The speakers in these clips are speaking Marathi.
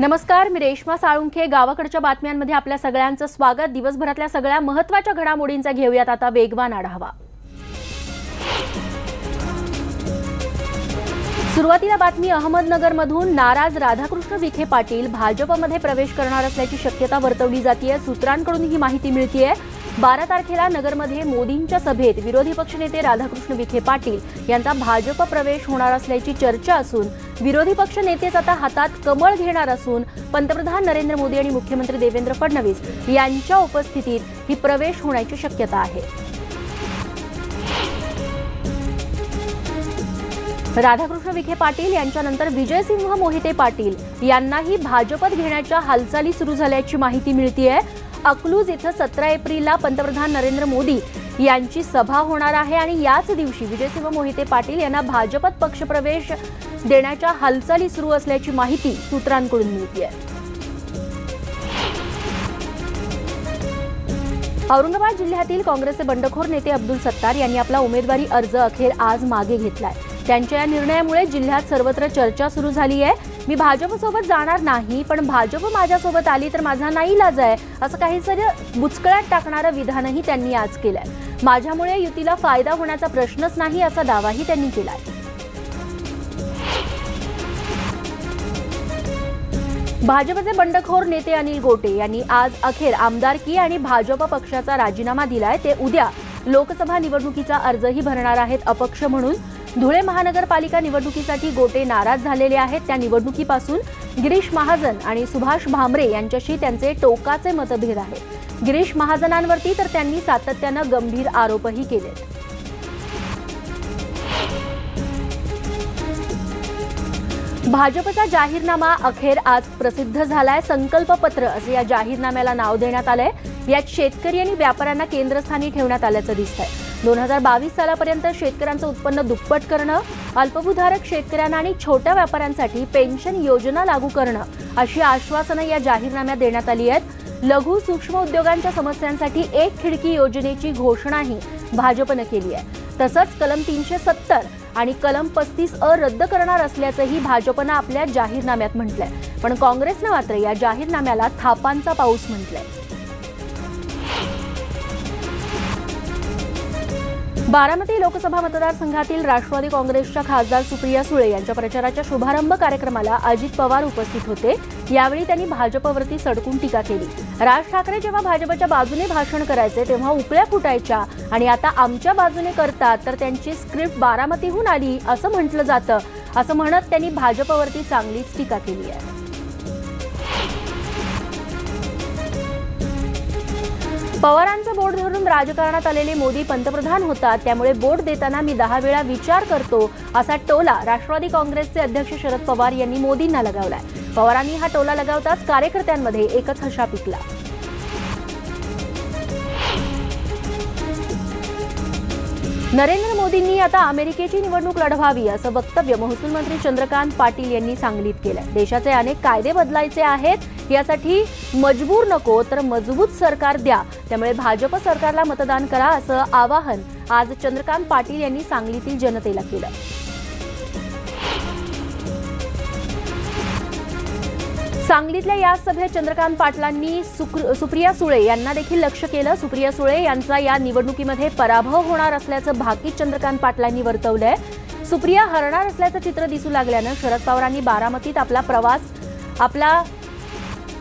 नमस्कार, मी रेश्मा साळुंखे. गावाकडच्या बातम्यांमध्ये आपल्या सगळ्यांचं स्वागत. दिवसभरातल्या सगळ्या महत्त्वाच्या घडामोडींचा घेऊयात आता वेगवान आढावा. सुरुवातीला बातमी अहमदनगरमधून. नाराज राधाकृष्ण विखे पाटील भाजपमध्ये प्रवेश करणार असल्याची शक्यता वर्तवली जाते. सूत्रांकडून ही माहिती मिळतेय. 12 तारखेला नगरमध्ये मोदींच्या सभेत विरोधी पक्षनेते राधाकृष्ण विखे पाटील यांचा भाजप प्रवेश होणार असल्याची चर्चा असून विरोधी पक्ष नेतेच आता हातात कमळ घेणार असून पंतप्रधान नरेंद्र मोदी आणि मुख्यमंत्री देवेंद्र फडणवीस यांच्या उपस्थितीत ही प्रवेश होण्याची शक्यता आहे. राधाकृष्ण विखे पाटील यांच्यानंतर विजयसिंह मोहिते पाटील यांनाही भाजपत घेण्याच्या हालचाली सुरू झाल्याची माहिती मिळतेय. अकलूज इथं 17 एप्रिलला पंतप्रधान नरेंद्र मोदी यांची सभा होणार आहे आणि याच दिवशी विजयसिंह मोहिते पाटील यांना भाजपत पक्षप्रवेश देण्याच्या हालचाली सुरू असल्याची माहिती सूत्रांकडून मिळतेय. औरंगाबाद जिल्ह्यातील काँग्रेसचे बंडखोर नेते अब्दुल सत्तार यांनी आपला उमेदवारी अर्ज अखेर आज मागे घेतलाय. त्यांच्या या निर्णयामुळे जिल्ह्यात सर्वत्र चर्चा सुरू झाली आहे. मी भाजपसोबत जाणार नाही, पण भाजप माझ्यासोबत आली तर माझा नाईलाज आहे, असं काहीतरी बुचकळ्यात टाकणारं विधानही त्यांनी आज केलंय. माझ्यामुळे युतीला फायदा होण्याचा प्रश्नच नाही, असा दावाही त्यांनी केलाय. भाजपचे बंडखोर नेते अनिल गोटे यांनी आज अखेर आमदारकी आणि भाजप पक्षाचा राजीनामा दिलाय. ते उद्या लोकसभा निवडणुकीचा अर्जही भरणार आहेत अपक्ष म्हणून. धुळे महानगरपालिका निवडणुकीसाठी गोटे नाराज झालेले आहेत. त्या निवडणुकीपासून गिरीश महाजन आणि सुभाष भामरे यांच्याशी त्यांचे टोकाचे मतभेद आहेत. गिरीश महाजनांवरती तर त्यांनी सातत्यानं गंभीर आरोपही केलेत. भाजपचा जाहीरनामा अखेर आज प्रसिद्ध झालाय. संकल्पपत्र असे या जाहीरनाम्याला नाव देण्यात आलंय. यात शेतकरी आणि व्यापाऱ्यांना केंद्रस्थानी ठेवण्यात आल्याचं दिसतंय. 2022 सालापर्यंत शेतकऱ्यांचं उत्पन्न दुप्पट करणं, अल्पभूधारक शेतकऱ्यांना आणि छोट्या व्यापाऱ्यांसाठी पेन्शन योजना लागू करणं अशी आश्वासनं या जाहीरनाम्यात देण्यात आली आहेत. लघु सूक्ष्म उद्योगांच्या समस्यांसाठी एक खिडकी योजनेची घोषणाही भाजपनं केली आहे. तसंच कलम 370 आणि कलम 35A रद्द करणार असल्याचंही भाजपनं आपल्या जाहीरनाम्यात म्हटलंय. पण काँग्रेसनं मात्र या जाहीरनाम्याला थापांचा पाऊस म्हटलंय. बारामती लोकसभा मतदारसंघातील राष्ट्रवादी काँग्रेसच्या खासदार सुप्रिया सुळे यांच्या प्रचाराच्या शुभारंभ कार्यक्रमाला अजित पवार उपस्थित होते. यावेळी त्यांनी भाजपवरती सडकून टीका केली. राज ठाकरे जेव्हा भाजपच्या बाजूने भाषण करायचे तेव्हा उपळ्या फुटायच्या आणि आता आमच्या बाजूने करतात तर त्यांची स्क्रिप्ट बारामतीहून आली असं म्हटलं जातं, असं म्हणत त्यांनी भाजपवरती चांगलीच टीका केली आहे. पवारांचं बोट धरून राजकारणात आलेले मोदी पंतप्रधान होतात, त्यामुळे बोट देताना मी 10 वेळा विचार करतो, असा टोला राष्ट्रवादी काँग्रेसचे अध्यक्ष शरद पवार यांनी मोदींना लगावलाय. पवारांनी हा टोला लगावताच कार्यकर्त्यांमध्ये एकच हशा पिकला. नरेंद्र मोदींनी आता अमेरिकेची निवडणूक लढवावी असं वक्तव्य महसूल मंत्री चंद्रकांत पाटील यांनी सांगलीत केलंय. देशाचे अनेक कायदे बदलायचे आहेत, यासाठी मजबूर नको तर मजबूत सरकार द्या, त्यामुळे भाजप सरकारला मतदान करा असं आवाहन आज चंद्रकांत पाटील यांनी सांगलीतील जनतेला केलं. सांगलीतल्या या सभेत चंद्रकांत पाटलांनी सुप्रिया सुळे यांना देखील लक्ष केलं. सुप्रिया सुळे यांचा या निवडणुकीमध्ये पराभव होणार असल्याचं भाकीत चंद्रकांत पाटलांनी वर्तवलंय. सुप्रिया हरणार असल्याचं चित्र दिसू लागल्यानं शरद पवारांनी बारामतीत आपला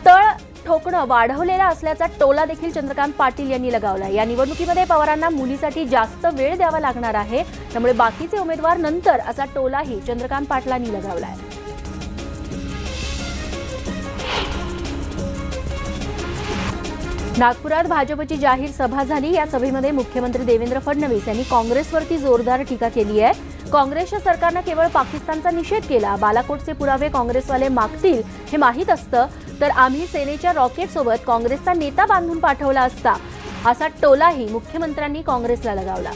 तळ ठोकणं वाढवलेला असल्याचा टोला देखील चंद्रकांत पाटील यांनी लगावला. या निवडणुकीमध्ये पवारांना मुलीसाठी जास्त वेळ द्यावा लागणार आहे, त्यामुळे बाकीचे उमेदवार नंतर असा टोलाही चंद्रकांत पाटलांनी लगावलाय. नागपुरात भाजपची जाहीर सभा झाली. या सभेमध्ये मुख्यमंत्री देवेंद्र फडणवीस यांनी काँग्रेसवरती जोरदार टीका केली आहे. काँग्रेसच्या सरकारनं केवळ पाकिस्तानचा निषेध केला. बालाकोटचे पुरावे काँग्रेसवाले मागतील हे माहीत असतं तर आम्ही सेनेच्या रॉकेटसोबत काँग्रेसचा नेता बांधून पाठवला असता, असा टोलाही मुख्यमंत्र्यांनी काँग्रेसला लगावला.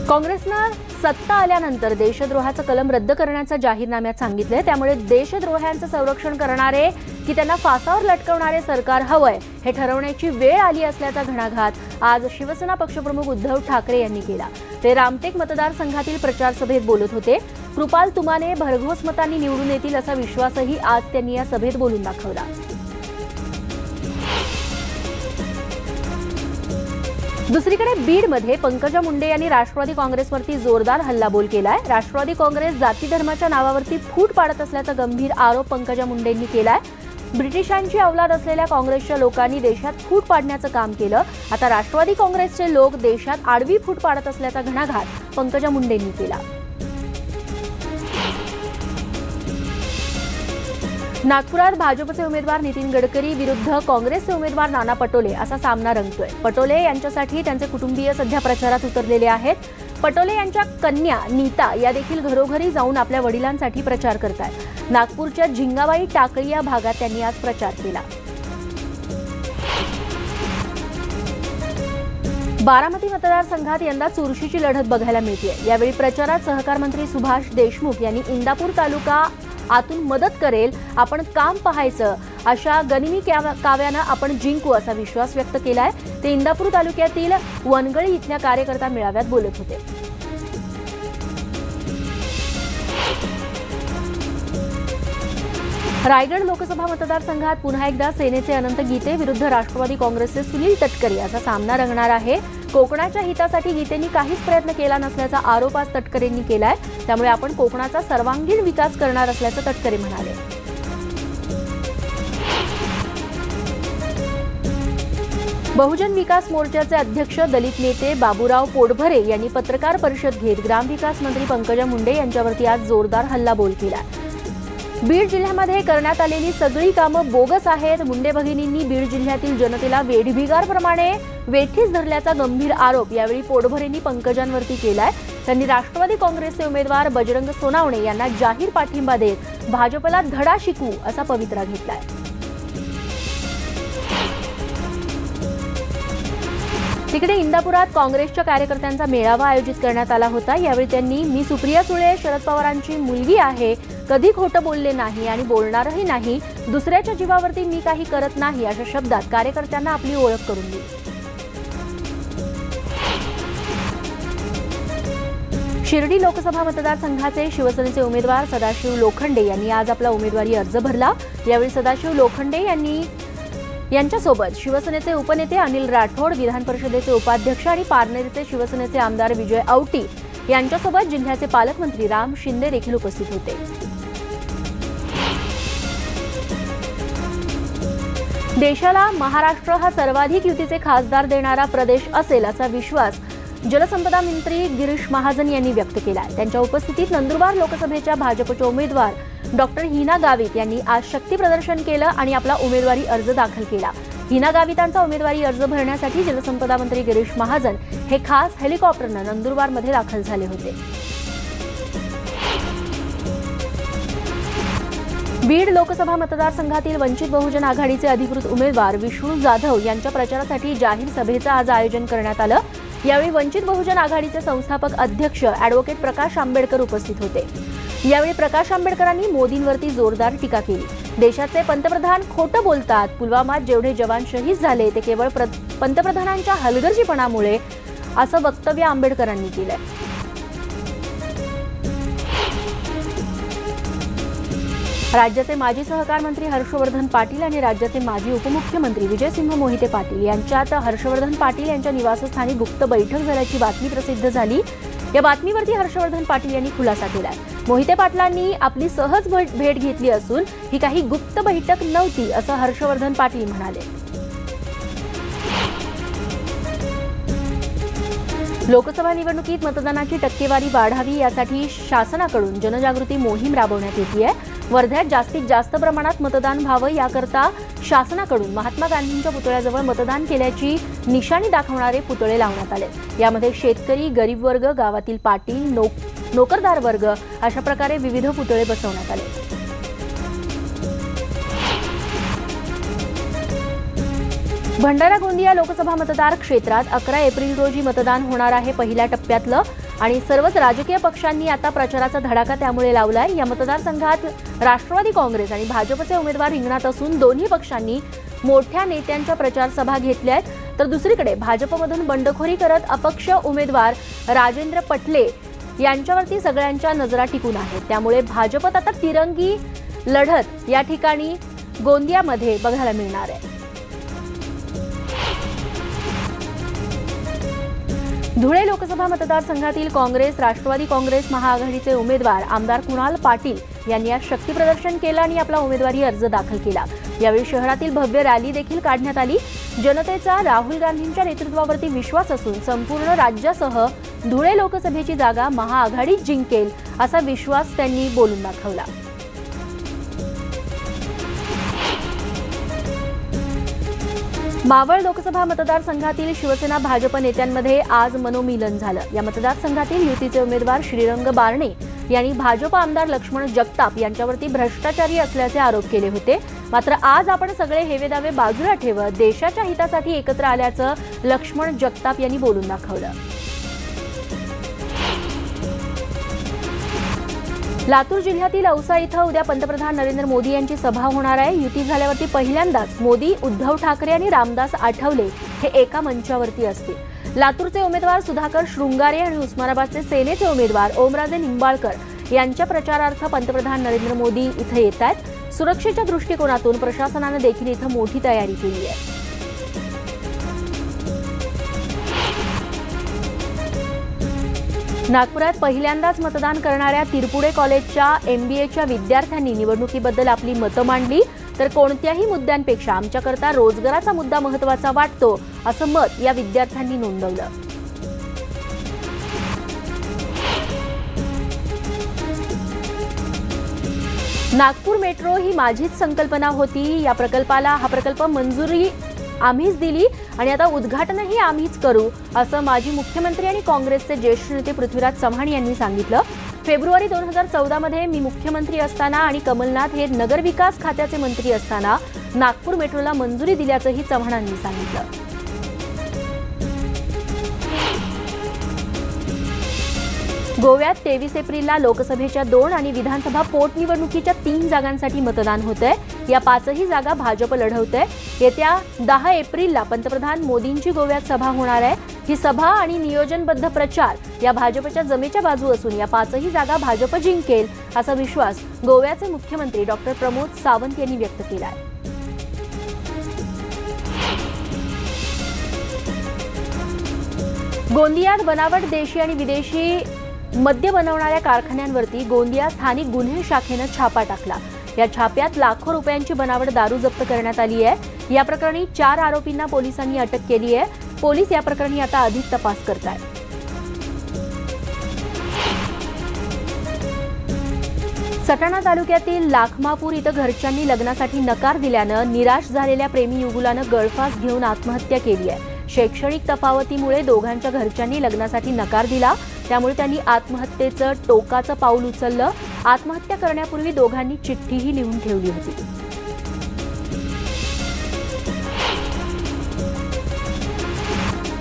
काँग्रेसनं सत्ता आल्यानंतर देशद्रोहाचा कलम रद्द करण्याचा जाहीरनाम्यात सांगितलंय. त्यामुळे देशद्रोह्यांचं संरक्षण करणारे की त्यांना फासावर लटकवणारे सरकार हवंय हे ठरवण्याची वेळ आली असल्याचा घणाघात आज शिवसेना पक्षप्रमुख उद्धव ठाकरे यांनी केला. ते रामटेक मतदारसंघातील प्रचार सभेत बोलत होते. कृपाल तुमाने भरघोस मतांनी निवडून येतील असा विश्वासही आज त्यांनी या सभेत बोलून दाखवला। दुसरीकडे बीडमध्ये पंकजा मुंडे यांनी राष्ट्रवादी काँग्रेसवरती जोरदार हल्लाबोल केलाय। राष्ट्रवादी काँग्रेस जाती धर्माच्या नावावरती फूट पाडत असल्याचा गंभीर आरोप पंकजा मुंडेंनी केलाय। ब्रिटिशांची अवलाद असलेल्या काँग्रेसच्या लोकांनी देशात फूट पाडण्याचं काम केलं, आता राष्ट्रवादी काँग्रेसचे लोक देशात आडवी फूट पाडत असल्याचा घणाघात पंकजा मुंडेंनी केला। नागपुरात भाजपचे उमेदवार नितीन गडकरी विरुद्ध काँग्रेसचे उमेदवार नाना पटोले असा सामना रंगतोय। पटोले यांच्यासाठी त्यांचे कुटुंबीय सध्या प्रचारात उतरलेले आहेत। पटोले यांच्या कन्या नीता या देखील घरोघरी जाऊन आपल्या वडिलांसाठी प्रचार करतात। नागपूरच्या झिंगाबाई टाकळी या भागात त्यांनी आज प्रचार केला। बारामती मतदारसंघात यंदा चुरशीची लढत बघायला मिळते। यावेळी प्रचारात सहकार मंत्री सुभाष देशमुख यांनी इंदापूर तालुका आतून मदत करेल, आपण काम पाहायचं अशा गनिमी काव्यानं आपण जिंकू असा विश्वास व्यक्त केलाय। ते इंदापूर तालुक्यातील वनगळी इथल्या कार्यकर्ता मेळाव्यात बोलत होते। रायगड लोकसभा मतदारसंघात पुन्हा एकदा सेनेचे अनंत गीते विरुद्ध राष्ट्रवादी काँग्रेसचे सुनील तटकरे असा सामना रंगणार आहे। कोकणाच्या हितासाठी गीतेंनी काहीच प्रयत्न केला नसल्याचा आरोप आज तटकरेंनी केलाय। त्यामुळे आपण कोकणाचा सर्वांगीण विकास करणार असल्याचं तटकरे म्हणाले। बहुजन विकास मोर्चाचे अध्यक्ष दलित नेते बाबूराव पोटभरे यांनी पत्रकार परिषद घेत ग्रामविकास मंत्री पंकजा मुंडे यांच्यावरती आज जोरदार हल्लाबोल केला। बीड जिल्ह्यामध्ये करण्यात आलेली सगळी कामं बोगस आहेत। मुंडे भगिनींनी बीड जिल्ह्यातील जनतेला वेठबिगारप्रमाणे वेठीस धरल्याचा गंभीर आरोप यावेळी पोटभरेंनी पंकजांवरती केलाय। त्यांनी राष्ट्रवादी काँग्रेसचे उमेदवार बजरंग सोनावणे यांना जाहीर पाठिंबा देत भाजपला धडा शिकवू असा पवित्रा घेतलाय। तिकडे इंदापुरात काँग्रेसच्या कार्यकर्त्यांचा मेळावा आयोजित करण्यात आला होता। यावेळी त्यांनी मी सुप्रिया सुळे शरद पवारांची मुलगी आहे, कधी खोटं बोलले नाही आणि बोलणारही नाही, दुसऱ्याच्या जीवावरती मी काही करत नाही अशा शब्दात कार्यकर्त्यांना आपली ओळख करून दिली। शिर्डी लोकसभा मतदारसंघाचे शिवसेनेचे उमेदवार सदाशिव लोखंडे यांनी आज आपला उमेदवारी अर्ज भरला। यावेळी सदाशिव लोखंडे यांच्यासोबत शिवसेनेचे उपनेते अनिल राठोड, विधान परिषदेचे उपाध्यक्ष आणि पारनेरचे शिवसेनेचे आमदार विजय औटी यांच्यासोबत जिल्ह्याचे पालकमंत्री राम शिंदे देखील उपस्थित होते। देशाला महाराष्ट्र हा सर्वाधिक युतीचे खासदार देणारा प्रदेश असेल असा विश्वास जलसंपदा मंत्री गिरीश महाजन यांनी व्यक्त केला। त्यांच्या उपस्थितीत नंदुरबार लोकसभेच्या भाजपच्या उमेदवार डॉक्टर हिना गावित यांनी आज शक्ती प्रदर्शन केलं आणि आपला उमेदवारी अर्ज दाखल केला। हिना गावितांचा उमेदवारी अर्ज भरण्यासाठी जलसंपदा मंत्री गिरीश महाजन हे खास हेलिकॉप्टरनं नंदुरबारमध्ये दाखल झाले होते। बीड लोकसभा मतदारसंघातील वंचित बहुजन आघाडीचे अधिकृत उमेदवार विष्णू जाधव यांच्या प्रचारासाठी जाहीर सभेचं आज आयोजन करण्यात आलं। यावेळी वंचित बहुजन आघाडीचे संस्थापक अध्यक्ष ॲडव्होकेट प्रकाश आंबेडकर उपस्थित होते। यावेळी प्रकाश आंबेडकरांनी मोदींवरती जोरदार टीका केली। देशाचे पंतप्रधान खोटं बोलतात, पुलवामात जेवढे जवान शहीद झाले ते केवळ पंतप्रधानांच्या हलगर्जीपणामुळे असं वक्तव्य आंबेडकरांनी केलंय। राज्याचे माजी सहकार मंत्री हर्षवर्धन पाटील आणि राज्याचे माजी उपमुख्यमंत्री विजयसिंह मोहिते पाटील यांच्यात हर्षवर्धन पाटील यांच्या निवासस्थानी गुप्त बैठक झाल्याची बातमी प्रसिद्ध झाली। या बातमीवरती हर्षवर्धन पाटील यांनी खुलासा केलाय। मोहिते पाटलांनी आपली सहज भेट घेतली असून ही काही गुप्त बैठक नव्हती असं हर्षवर्धन पाटील म्हणाले। लोकसभा निवडणुकीत मतदानाची टक्केवारी वाढावी यासाठी शासनाकडून जनजागृती मोहीम राबवण्यात येते। वर्ध्यात जास्तीत जास्त प्रमाणात मतदान व्हावं याकरता शासनाकडून महात्मा गांधींच्या पुतळ्याजवळ मतदान केल्याची निशाणी दाखवणारे पुतळे लावण्यात आले। यामध्ये शेतकरी, गरीब वर्ग, गावातील पाटील, नोकरदार वर्ग अशा प्रकारे विविध पुतळे बसवण्यात आले। भंडारा गोंदिया लोकसभा मतदार क्षेत्रात 11 एप्रिल रोजी मतदान होणार आहे पहिल्या टप्प्यातलं आणि सर्वच राजकीय पक्षांनी आता प्रचाराचा धडाका त्यामुळे लावलाय। या मतदारसंघात राष्ट्रवादी काँग्रेस आणि भाजपचे उमेदवार रिंगणात असून दोन्ही पक्षांनी मोठ्या नेत्यांच्या प्रचार सभा घेतल्या आहेत। तर दुसरीकडे भाजपमधून बंडखोरी करत अपक्ष उमेदवार राजेंद्र पटले यांच्यावरती सगळ्यांच्या नजरा टिकून आहेत। त्यामुळे भाजपत आता तिरंगी लढत या ठिकाणी गोंदियामध्ये बघायला मिळणार आहे। धुळे लोकसभा मतदारसंघातील काँग्रेस राष्ट्रवादी काँग्रेस महाआघाडीचे उमेदवार आमदार कुणाल पाटील यांनी आज शक्तीप्रदर्शन केलं आणि आपला उमेदवारी अर्ज दाखल केला। यावेळी शहरातील भव्य रॅली देखील काढण्यात आली। जनतेचा राहुल गांधींच्या नेतृत्वावरती विश्वास असून संपूर्ण राज्यासह धुळे लोकसभेची जागा महाआघाडीच जिंकेल असा विश्वास त्यांनी बोलून दाखवला। मावळ लोकसभा मतदारसंघातील शिवसेना भाजप नेत्यांमध्ये आज मनोमिलन झालं। या मतदारसंघातील युतीचे उमेदवार श्रीरंग बारणे यांनी भाजप आमदार लक्ष्मण जगताप यांच्यावरती भ्रष्टाचारी असल्याचे आरोप केले होते। मात्र आज आपण सगळे हेवेदावे बाजूला ठेवत देशाच्या हितासाठी एकत्र आल्याचं लक्ष्मण जगताप यांनी बोलून दाखवलं। लातूर जिल्ह्यातील औसा इथं उद्या पंतप्रधान नरेंद्र मोदी यांची सभा होणार आहे। युती झाल्यावरती पहिल्यांदाच मोदी, उद्धव ठाकरे आणि रामदास आठवले हे एका मंचावरती असतील। लातूरचे उमेदवार सुधाकर शृंगारे आणि उस्मानाबादचे सेनेचे उमेदवार ओमराजे निंबाळकर यांच्या प्रचारार्थ पंतप्रधान नरेंद्र मोदी इथे येत आहेत। सुरक्षेच्या दृष्टिकोनातून प्रशासनाने देखील इथं मोठी तयारी केली आहे। नागपुरात पहिल्यांदाच मतदान करणाऱ्या तिरपुडे कॉलेजच्या MBAच्या विद्यार्थ्यांनी निवडणुकीबद्दल आपली मतं मांडली। तर कोणत्याही मुद्द्यांपेक्षा आमच्याकरता रोजगाराचा मुद्दा महत्त्वाचा वाटतो असं मत या विद्यार्थ्यांनी नोंदवलं। नागपूर मेट्रो ही माझीच संकल्पना होती। हा प्रकल्प मंजुरी आम्हीच दिली आणि आता उद्घाटनही आम्हीच करू असं माजी मुख्यमंत्री आणि काँग्रेसचे ज्येष्ठ नेते पृथ्वीराज चव्हाण यांनी सांगितलं। फेब्रुवारी 2014 मध्ये मी मुख्यमंत्री असताना आणि कमलनाथ हे नगरविकास खात्याचे मंत्री असताना नागपूर मेट्रोला मंजुरी दिल्याचंही चव्हाणांनी सांगितलं। गोव्यात 23 एप्रिलला लोकसभेच्या 2 आणि विधानसभा पोटनिवडणुकीच्या 3 जागांसाठी मतदान होतंय। या 5ही जागा भाजप लढवते। येत्या 10 एप्रिलला पंतप्रधान मोदींची गोव्यात सभा होणार आहे। ही सभा आणि नियोजनबद्ध प्रचार या भाजपच्या जमेच्या बाजू असून या 5ही जागा भाजप जिंकेल असा विश्वास गोव्याचे मुख्यमंत्री डॉक्टर प्रमोद सावंत यांनी व्यक्त केला आहे। गोंदियात बनावट देशी आणि विदेशी मद्य बनवणाऱ्या कारखान्यांवरती गोंदिया स्थानिक गुन्हे शाखेनं छापा टाकला। या छाप्यात लाखो रुपयांची बनावट दारू जप्त करण्यात आली आहे। या प्रकरणी 4 आरोपींना पोलिसांनी अटक केली आहे। पोलीस या प्रकरणी आता अधिक तपास करत आहेत। सटाणा तालुक्यातील लाखमापूर इथं घरच्यांनी लग्नासाठी नकार दिल्यानं निराश झालेल्या प्रेमी युगुलानं गळफास घेऊन आत्महत्या केली आहे। शैक्षणिक तफावतीमुळे दोघांच्या घरच्यांनी लग्नासाठी नकार दिला। त्यामुळे त्यांनी आत्महत्येचं टोकाचं पाऊल उचललं। आत्महत्या करण्यापूर्वी दोघांनी चिठ्ठीही लिहून ठेवली होती।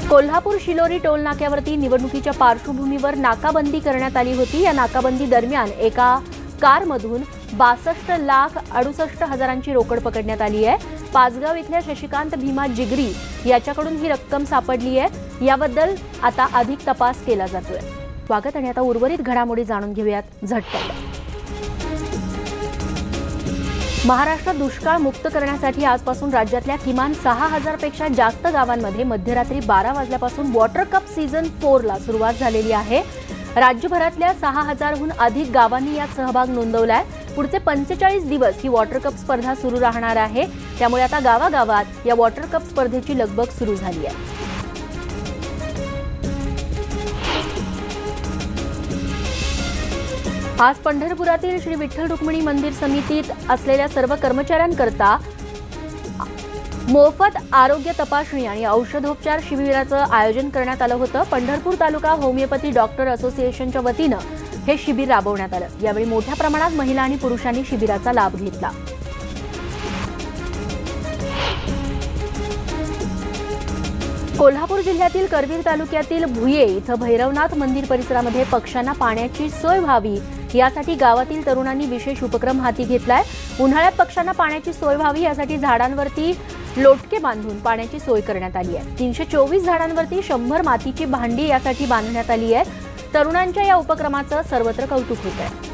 कोल्हापूर शिलोरी टोल नाक्यावरती निवडणुकीच्या पार्श्वभूमीवर नाकाबंदी करण्यात आली होती। या नाकाबंदी दरम्यान एका कारमधून 62,68,000ची रोकड पकडण्यात आली आहे। पाचगाव इथल्या शशिकांत भीमा जिगरी याच्याकडून ही रक्कम सापडली आहे। याबद्दल आता अधिक तपास केला जातोय। स्वागत आणि आता उर्वरित घडामोडी जाणून घेऊयात झटपट। महाराष्ट्रात दुष्काळ मुक्त करण्यासाठी आजपासून राज्यातल्या किमान 6,000 पेक्षा जास्त गावांमध्ये मध्यरात्री 12 वाजल्यापासून वॉटर कप सीझन 4 ला सुरुवात झालेली आहे। राज्यभरातल्या 6,000हून अधिक गावांनी यात सहभाग नोंदवलाय। पुढचे 45 दिवस ही वॉटर कप स्पर्धा सुरू राहणार आहे। त्यामुळे आता गावागावात या वॉटर कप स्पर्धेची लगबग सुरू झाली आहे। आज पंढरपुरातील श्री विठ्ठल रुक्मिणी मंदिर समितीत असलेल्या सर्व कर्मचाऱ्यांकरता मोफत आरोग्य तपासणी आणि औषधोपचार शिबिराचं आयोजन करण्यात आलं होतं। पंढरपूर तालुका होमिओपॅथी डॉक्टर असोसिएशनच्या वतीनं हे शिबिर राबवण्यात आलं। यावेळी मोठ्या प्रमाणात महिला आणि पुरुषांनी शिबिराचा लाभ घेतला। कोल्हापूर जिल्ह्यातील करवीर तालुक्यातील भुये इथं भैरवनाथ मंदिर परिसरामध्ये पक्ष्यांना पाण्याची सोय व्हावी यासाठी गावातील तरुणांनी विशेष उपक्रम हाती घेतलाय। उन्हाळ्यात पक्ष्यांना पाण्याची सोय व्हावी यासाठी झाडांवरती लोटके बांधून पाण्याची सोय करण्यात आली आहे। 324 झाडांवरती 100 मातीची भांडी यासाठी बांधण्यात आली आहेत। तरुणांच्या या उपक्रमाचं सर्वत्र कौतुक होत आहे.